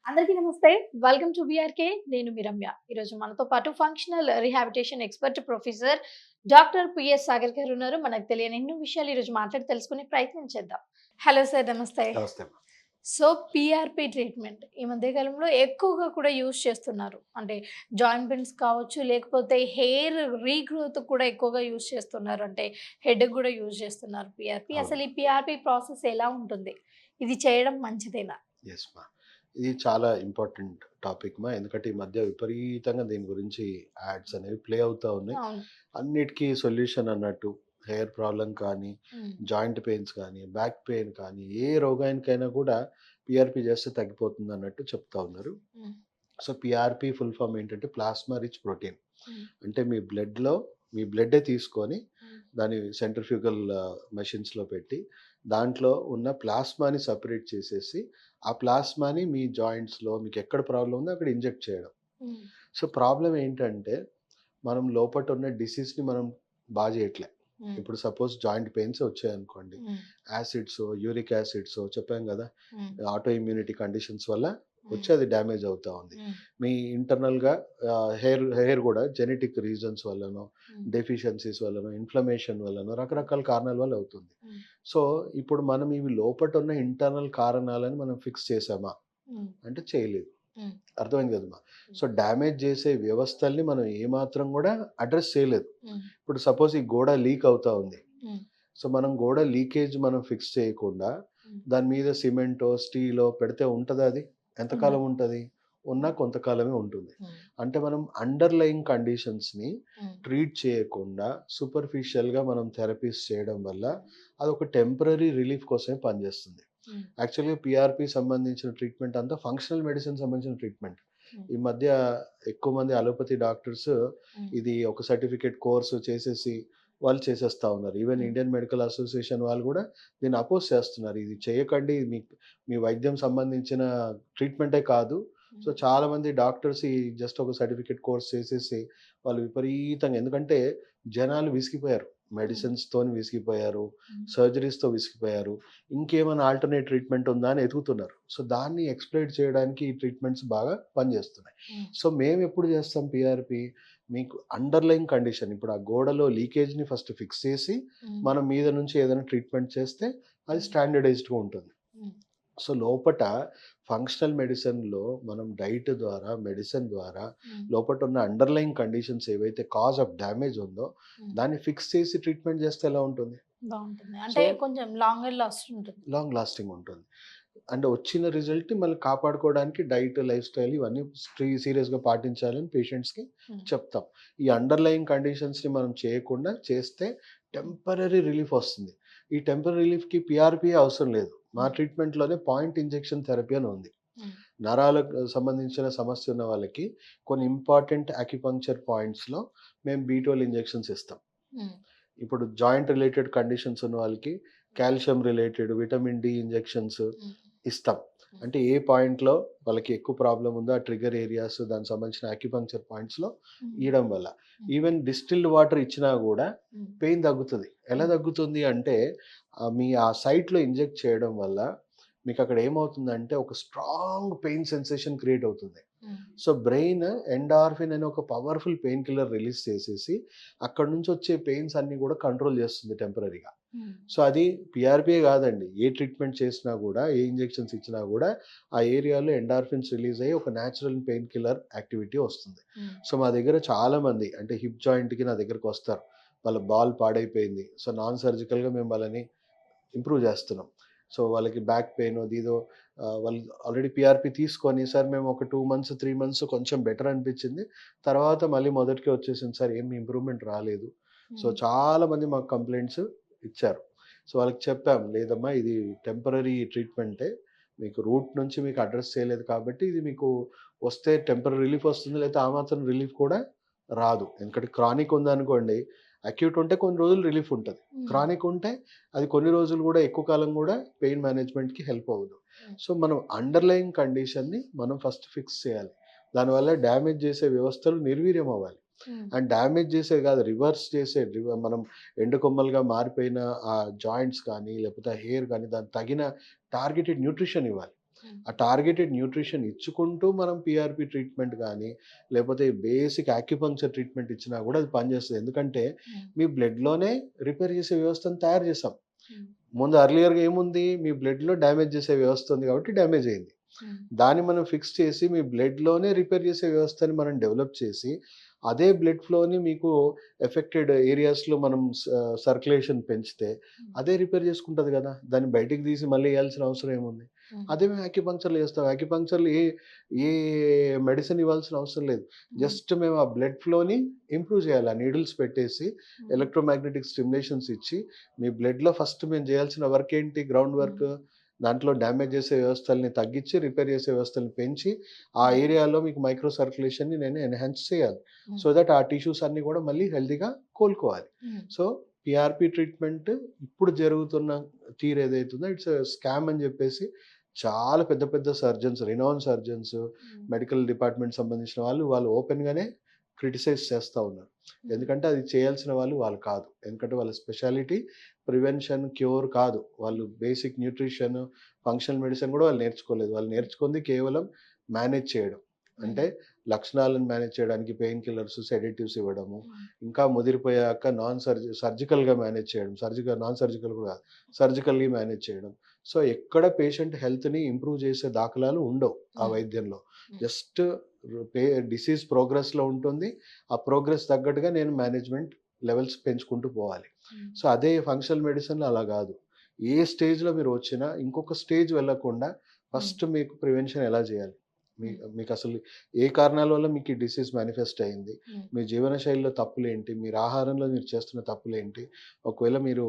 అందరికీ నమస్తే. Welcome to BRK. నేను మీ రమ్య. ఈరోజు మనతో పాటు functional rehabilitation expert professor doctor PS Sagar గారు ఉన్నారు. మనకు తెలియని ఎన్నో విషయాలు ఈరోజు మాట్లాడి తెలుసుకునే ప్రయత్నం చేద్దాం. హలో సార్, నమస్తే. నమస్తే అమ్మ. సో, పీఆర్‌పీ ట్రీట్మెంట్ ఈ మధ్య కాలంలో ఎక్కువగా కూడా యూజ్ చేస్తున్నారు. అంటే జాయింట్ పెయిన్స్ కావచ్చు, లేకపోతే హెయిర్ రీగ్రోత్ కూడా ఎక్కువగా యూజ్ చేస్తున్నారు. అంటే హెడ్‌కి కూడా యూజ్ చేస్తున్నారు పీఆర్‌పీ. అవును. అసలు ఈ పీఆర్‌పీ ప్రాసెస్ ఎలా ఉంటుంది? ఇది చేయడం మంచిదేనా? యెస్ మా. ఇది చాలా ఇంపార్టెంట్ టాపిక్ మా. ఎందుకంటే ఈ మధ్య విపరీతంగా దీని గురించి యాడ్స్ అనేవి ప్లే అవుతా ఉన్నాయి. అవును. అన్నిటికి సొల్యూషన్ అన్నట్టు హెయిర్ ప్రాబ్లమ్ కానీ, హ్మ్. జాయింట్ పెయిన్స్ కానీ, బ్యాక్ పెయిన్ కానీ ఏ రోగానికైనా కూడా పీఆర్‌పీ చేస్తే తగ్గిపోతుందన్నట్టు చెప్తా ఉన్నారు. హ్మ్. సో, పీఆర్‌పీ ఫుల్ ఫార్మ్ ఏంటంటే ప్లాస్మా రిచ్ ప్రోటీన్. హ్మ్. అంటే మీ బ్లడ్డే తీసుకొని హ్మ్. దాన్ని సెంట్రిఫ్యూగల్ మెషిన్స్‌లో పెట్టి దాంట్లో ఉన్న ప్లాస్మాని సెపరేట్ చేసేసి, ఆ ప్లాస్మాని మీ జాయింట్స్‌లో మీకెక్కడ ప్రాబ్లమ్ ఉందో అక్కడ ఇంజెక్ట్ చేయడం. హ్మ్. సో, ప్రాబ్లమ్ ఏంటంటే మనం లోపట ఉన్న డిసీజ్‌ని మనం చేయట్లే. హ్మ్. ఇప్పుడు సపోజ్ జాయింట్ పెయిన్స్ వచ్చాయనుకోండి. హ్మ్. యాసిడ్సో, యూరిక్ యాసిడ్సో చెప్పాం గదా! హ్మ్. ఆటో ఇమ్యూనిటీ కండిషన్స్ వల్ల హ్మ్. వచ్చి అది డ్యామేజ్ అవుతా ఉంది. హ్మ్. మీ ఇంటర్నల్‌గా హెయిర్ గూడా జెనెటిక్ రీజన్స్ వల్లనో, హ్మ్. డెఫిషియన్సీస్ వల్లనో, ఇన్‌ఫ్లమేషన్ వల్లనో రకరకాల కారణాల వల్ల అవుతుంది. హ్మ్. సో, ఇప్పుడు మనం ఇవి లోపట ఉన్న ఇంటర్నల్ కారణాలని మనం ఫిక్స్ చేసామా? హ్మ్. అంటే చేయలేదు. హ్మ్. అర్థమైంది కదమ్మా! హ్మ్. సో, డ్యామేజ్ చేసే వ్యవస్థల్ని మనం ఏమాత్రం గూడా అడ్రెస్ చేయలేదు. హ్మ్. ఇప్పుడు సపోజ్ ఈ గోడ లీక్ అవుతా ఉంది. హ్మ్. సో, మనం గోడ లీకేజ్ మనం ఫిక్స్ చేయకుండా హ్మ్. దాని మీద సిమెంటో, స్టీలో పెడితే ఉంటదా అది? ఎంతకాలం ఉండదు. ఉంటది? ఉన్న హ్మ్. కొంతకాలమే ఉంటుంది. హ్మ్. అంటే మనం అండర్‌లయింగ్ కండిషన్స్‌ని హ్మ్. ట్రీట్ చేయకుండా సూపర్ఫిషియల్‌గా మనం థెరపీస్ చేయడం వల్ల అదొక టెంపరరీ రిలీఫ్ కోసమే పనిచేస్తుంది. హ్మ్. యాక్చువల్‌గా పీఆర్‌పీ సంబంధించిన ట్రీట్మెంట్ అంతా ఫంక్షనల్ మెడిసిన్ సంబంధించిన ట్రీట్మెంట్. హ్మ్. ఈ మధ్య ఎక్కువ మంది అలోపతి డాక్టర్స్ హ్మ్. ఇది ఒక సర్టిఫికేట్ కోర్స్ చేసేసి వాళ్ళు చేసేస్తా ఉన్నారు. ఈవెన్ హ్మ్. ఇండియన్ మెడికల్ అసోసియేషన్ వాళ్ళు గూడా దీన్ని అపోజ్ చేస్తున్నారు. ఇది చేయకండి. మీ వైద్యం సంబంధించిన ట్రీట్మెంటే కాదు. సో, హ్మ్. చాలామంది డాక్టర్స్ ఈ జస్ట్ ఒక సర్టిఫికేట్ కోర్స్ చేసేసి వాళ్ళు విపరీతంగా ఎందుకంటే జనాలు విసిగిపోయారు. హ్మ్. మెడిసిన్స్‌తోని విసిగిపోయారు. హ్మ్. సర్జరీస్‌తో విసిగిపోయారు. ఇంకేమైనా ఆల్టర్‌నేట్ ట్రీట్మెంట్ ఉందా అని ఎతుకుతున్నారు. సో, దాన్ని ఎక్స్‌ప్లోయిట్ చేయడానికి ఈ ట్రీట్మెంట్స్ బాగా పనిచేస్తున్నాయి. హ్మ్. సో, మేమెప్పుడు చేస్తాం పీఆర్‌పీ మీకు అండర్‌లయింగ్ కండిషన్ ఇప్పుడు ఆ గోడలో లీకేజ్‌ని ఫస్ట్ ఫిక్స్ చేసి, హ్మ్. మనం మీద నుంచి ఏదైనా ట్రీట్మెంట్ చేస్తే అది హ్మ్. స్టాండర్డైజ్డ్‌గా ఉంటుంది. హ్మ్. సో, లోపట ఫంక్షనల్ మెడిసిన్‌లో మనం డైట్ ద్వారా, మెడిసిన్ ద్వారా హ్మ్. లోపటున్న అండర్‌లయింగ్ కండిషన్స్ ఏవైతే కాజ్ ఆఫ్ డ్యామేజ్ ఉందో, హ్మ్. దాన్ని ఫిక్స్ చేసి ట్రీట్మెంట్ చేస్తే ఎలా ఉంటుంది? బావుంటుంది. అంటే సో, కొంచెం లాంగర్ లాస్ట్ ఉంటుంది. లాంగ్ లాస్టింగ్ ఉంటుంది. అంటే వచ్చిన రిజల్ట్‌ని మళ్ళీ కాపాడుకోవడానికి డైట్, లైఫ్ స్టైల్ ఇవన్నీ సీరియస్‌గా పాటించాలని పేషెంట్స్‌కి హ్మ్. చెప్తాం. ఈ అండర్‌లయింగ్ కండిషన్స్‌ని మనం చేయకుండా చేస్తే హ్మ్. టెంపరరీ రిలీఫ్ వస్తుంది. ఈ టెంపరరీ రిలీఫ్‌కి పీఆర్‌పీ అవసరం లేదు. మా హ్మ్. ట్రీట్మెంట్‌లోనే పాయింట్ ఇంజెక్షన్ థెరపీ అని ఉంది. హ్మ్. నరాలకు సంబంధించిన సమస్య ఉన్న వాళ్ళకి కొన్ని ఇంపార్టెంట్ అక్యుపంక్చర్ పాయింట్స్‌లో మేము బీ12 ఇంజెక్షన్స్ ఇస్తాం. హ్మ్. ఇప్పుడు జాయింట్ రిలేటెడ్ కండిషన్స్ ఉన్న వాళ్ళకి hmm. Calcium related, vitamin D injections hmm. ఇస్తాం. హ్మ్. అంటే ఏ పాయింట్‌లో వాళ్ళకి ఎక్కువ ప్రాబ్లమ్ ఉందో ఆ ట్రిగ్గర్ ఏరియాస్ దానికి సంబంధించిన అక్యుపంక్చర్ పాయింట్స్‌లో హ్మ్. ఇయడం వల్ల. హ్మ్. ఈవెన్ డిస్టిల్డ్ వాటర్ ఇచ్చినా గూడా హ్మ్. పెయిన్ తగ్గుతది. ఎలా హ్మ్. తగ్గుతుంది అంటే మీ ఆ సైట్‌లో ఇంజెక్ట్ చేయడం వల్ల మీకక్కడ ఏమవుతుందంటే ఒక స్ట్రాంగ్ పెయిన్ సెన్సేషన్ క్రియేట్ అవుతుంది. హ్మ్. సో, బ్రెయిన్ ఎండార్ఫిన్ అనే ఒక పవర్‌ఫుల్ పెయిన్ కిల్లర్ రిలీజ్ చేసేసి అక్కడి నుంచి వచ్చే పెయిన్స్ అన్నీ గూడా కంట్రోల్ చేస్తుంది టెంపరరీగా. హ్మ్. సో, అది పీఆర్‌పీయే గాదండి. ఏ ట్రీట్మెంట్ చేసినా గూడా, ఏ ఇంజెక్షన్స్ ఇచ్చినా గూడా, ఆ ఏరియాలో ఎండార్ఫిన్స్ రిలీజ్ అయ్యి ఒక నేచురల్ పెయిన్ కిల్లర్ యాక్టివిటీ వస్తుంది. హ్మ్. సో, మా దగ్గర చాలామంది అంటే హిప్ జాయింట్‌కి నా దగ్గరకొస్తారు. వాళ్ళ బాల్ పాడైపోయింది. సో, నాన్ సర్జికల్‌గా మేము వాళ్ళని ఇంప్రూవ్ జేస్తున్నాం. సో, వాళ్ళకి బ్యాక్ పెయిన్ అదేదో వాళ్ళు ఆల్రెడీ పీఆర్‌పీ తీసుకొని, సార్ మేము ఒక 2 మంత్స్, 3 మంత్స్ కొంచెం బెటర్ అనిపిచ్చింది. తర్వాత మళ్ళీ మొదటికే వచ్చేసింది సార్ ఏమి ఇంప్రూవ్‌మెంట్ రాలేదు. సో, హ్మ్. చాలామంది మాకు కంప్లెయింట్స్ ఇచ్చారు. సో, వాళ్ళకి చెప్పాం, లేదమ్మా ఇది టెంపరరీ ట్రీట్మెంటే. మీకు రూట్ నుంచి మీకు అడ్రెస్ చేయలేదు కాబట్టి ఇది మీకు వస్తే టెంపరరీ రిలీఫ్ వస్తుంది. లేకపోతే ఆ మాత్రం రిలీఫ్ కూడా రాదు. ఎందుకంటే క్రానిక్ ఉందనుకోండి, అక్యూట్ ఉంటే కొన్ని రోజులు రిలీఫ్ ఉంటది. హ్మ్. క్రానిక్ ఉంటే అది కొన్ని రోజులు గూడా ఎక్కువ కాలం గూడా పెయిన్ మేనేజ్‌మెంట్‌కి హెల్ప్ అవ్వదు. హ్మ్. సో, మనం అండర్‌లయింగ్ కండిషన్‌ని మనం ఫస్ట్ ఫిక్స్ చేయాలి. దానివల్ల డ్యామేజ్ చేసే వ్యవస్థలు నిర్వీర్యం అవ్వాలి. హ్మ్. అండ్ డ్యామేజ్ చేసేది కాదు రివర్స్ చేసే మనం ఎండుకొమ్మలుగా మారిపోయిన ఆ జాయింట్స్ కానీ, లేకపోతే ఆ హెయిర్ గానీ దానికి తగిన టార్గెటెడ్ న్యూట్రిషన్ ఇవ్వాలి. ఆ టార్గెటెడ్ న్యూట్రిషన్ ఇచ్చుకుంటూ మనం పీఆర్పీ ట్రీట్మెంట్ కానీ లేకపోతే బేసిక్ యాక్యుపంక్చర్ ట్రీట్మెంట్ ఇచ్చినా కూడా అది పనిచేస్తుంది. ఎందుకంటే మీ బ్లడ్లోనే రిపేర్ చేసే వ్యవస్థను తయారు చేసాం. ముందు అర్లియర్గా ఏముంది, మీ బ్లడ్లో డ్యామేజ్ చేసే వ్యవస్థ ఉంది కాబట్టి డ్యామేజ్ అయింది. దాన్ని మనం ఫిక్స్ చేసి మీ బ్లడ్లోనే రిపేర్ చేసే వ్యవస్థని మనం డెవలప్ చేసి అదే బ్లడ్ ఫ్లోని మీకు ఎఫెక్టెడ్ ఏరియాస్లో మనం సర్క్యులేషన్ పెంచితే అదే రిపేర్ చేసుకుంటుంది కదా. దాన్ని బయటికి తీసి మళ్ళీ వేయాల్సిన అవసరం ఏముంది. అదే మేము యాక్యుపంక్చర్లు చేస్తాం. యాక్యుపంక్చర్లు ఏ ఏ మెడిసిన్ ఇవ్వాల్సిన అవసరం లేదు. జస్ట్ మేము ఆ బ్లడ్ ఫ్లోని ఇంప్రూవ్ చేయాలి. ఆ నీడిల్స్ పెట్టేసి ఎలక్ట్రోమాగ్నెటిక్ స్టిమ్యులేషన్స్ ఇచ్చి మీ బ్లడ్లో ఫస్ట్ మేము చేయాల్సిన వర్క్ ఏంటి, గ్రౌండ్ వర్క్. దాంట్లో డ్యామేజ్ చేసే వ్యవస్థల్ని తగ్గించి రిపేర్ చేసే వ్యవస్థల్ని పెంచి ఆ ఏరియాలో మీకు మైక్రో సర్క్యులేషన్ని నేను ఎన్హాన్స్ చేయాలి. సో దట్ ఆ టిష్యూస్ అన్నీ కూడా మళ్ళీ హెల్తీగా కోలుకోవాలి. సో పిఆర్పి ట్రీట్మెంట్ ఇప్పుడు జరుగుతున్న తీరు ఏదైతుందో ఇట్స్ స్కామ్ అని చెప్పేసి చాలా పెద్ద పెద్ద surgeons, renown surgeons, medical department సంబంధించిన వాళ్ళు ఓపెన్గానే క్రిటిసైజ్ చేస్తూ ఉన్నారు. ఎందుకంటే అది చేయాల్సిన వాళ్ళు కాదు. ఎందుకంటే వాళ్ళ స్పెషాలిటీ ప్రివెన్షన్, క్యూర్ కాదు. వాళ్ళు బేసిక్ న్యూట్రిషన్, ఫంక్షనల్ మెడిసిన్ కూడా వాళ్ళు నేర్చుకోలేదు. వాళ్ళు నేర్చుకుంది కేవలం మేనేజ్ చేయడం. అంటే లక్షణాలను మేనేజ్ చేయడానికి పెయిన్ కిల్లర్స్, సెడేటివ్స్ ఇవ్వడము, ఇంకా ముదిరిపోయాక సర్జికల్గా మేనేజ్ చేయడం, నాన్ సర్జికల్ కూడా కాదు, సర్జికల్గా మేనేజ్ చేయడం. సో ఎక్కడ పేషెంట్ హెల్త్ని ఇంప్రూవ్ చేసే దాఖలాలు ఉండవు ఆ వైద్యంలో. జస్ట్ డిసీజ్ ప్రోగ్రెస్లో ఉంటుంది. ఆ ప్రోగ్రెస్ తగ్గట్టుగా నేను మేనేజ్మెంట్ లెవెల్స్ పెంచుకుంటూ పోవాలి. సో అదే ఫంక్షనల్ మెడిసిన్లో అలా కాదు. ఏ స్టేజ్లో మీరు వచ్చినా ఇంకొక స్టేజ్ వెళ్ళకుండా ఫస్ట్ మీకు ప్రివెన్షన్ ఎలా చేయాలి, మీకు అసలు ఏ కారణాల వల్ల మీకు ఈ డిసీజ్ మేనిఫెస్ట్ అయింది, మీ జీవనశైలిలో తప్పులేంటి, మీరు ఆహారంలో మీరు చేస్తున్న తప్పులేంటి, ఒకవేళ మీరు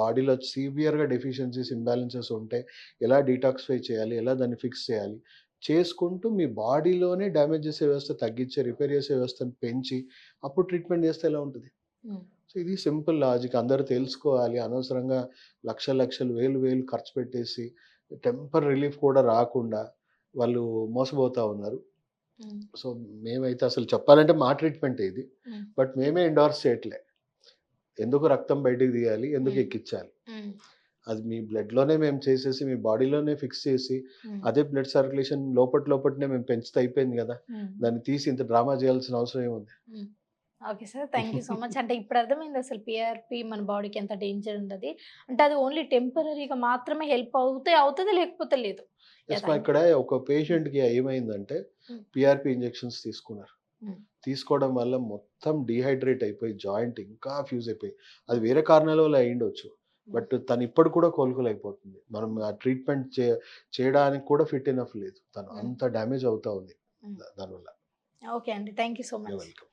బాడీలో సివియర్గా డెఫిషియన్సీస్, ఇంబ్యాలెన్సెస్ ఉంటే ఎలా డీటాక్సిఫై చేయాలి, ఎలా దాన్ని ఫిక్స్ చేయాలి చేసుకుంటూ మీ బాడీలోనే డ్యామేజ్ చేసే వ్యవస్థ తగ్గించి రిపేర్ చేసే వ్యవస్థను పెంచి అప్పుడు ట్రీట్మెంట్ చేస్తే ఎలా ఉంటుంది. సో ఇది సింపుల్ లాజిక్, అందరూ తెలుసుకోవాలి. అనవసరంగా లక్షలు వేలు ఖర్చు పెట్టేసి టెంపర్ రిలీఫ్ కూడా రాకుండా వాళ్ళు మోసపోతూ ఉన్నారు. సో మేమైతే అసలు చెప్పాలంటే మా ట్రీట్మెంట్ ఇది, బట్ మేమే ఎండోర్స్ చేయట్లే. ఎందుకు రక్తం బయటికి తీయాలి, ఎందుకు ఎక్కించాలి, అది మీ బ్లడ్లోనే మేము చేసేసి మీ బాడీలోనే ఫిక్స్ చేసి అదే బ్లడ్ సర్క్యులేషన్ లోపటనే మేము పెంచితే అయిపోయింది కదా. దాన్ని తీసి ఇంత డ్రామా చేయాల్సిన అవసరం ఏముంది. Okay sir, thank you so much. అంటే ఇప్పుడు అర్థమైంది అసలు పిఆర్పి మన బాడీకి ఎంత డేంజర్ ఉండదు. అంటే అది ఓన్లీ టెంపరీగా మాత్రమే హెల్ప్ అవుతుంది, లేకపోతే లేదు. ఇక్కడ ఒక పేషెంట్కి ఏమైందంటే పిఆర్పి ఇంజెక్షన్స్ తీసుకున్నారు. తీసుకోవడం వల్ల మొత్తం డీహైడ్రేట్ అయిపోయి జాయింట్ ఇంకా ఫ్యూజ్ అయిపోయి, అది వేరే కారణాల వల్ల అయ్యిండొచ్చు, బట్ తను ఇప్పుడు కూడా కోలుకోలేకపోతుంది. మనం ఆ ట్రీట్మెంట్ చేయడానికి కూడా ఫిట్ ఎనఫ్ లేదు. తను అంత డ్యామేజ్ అవుతా ఉంది దానివల్ల. ఓకే అండి, thank you so much. Welcome.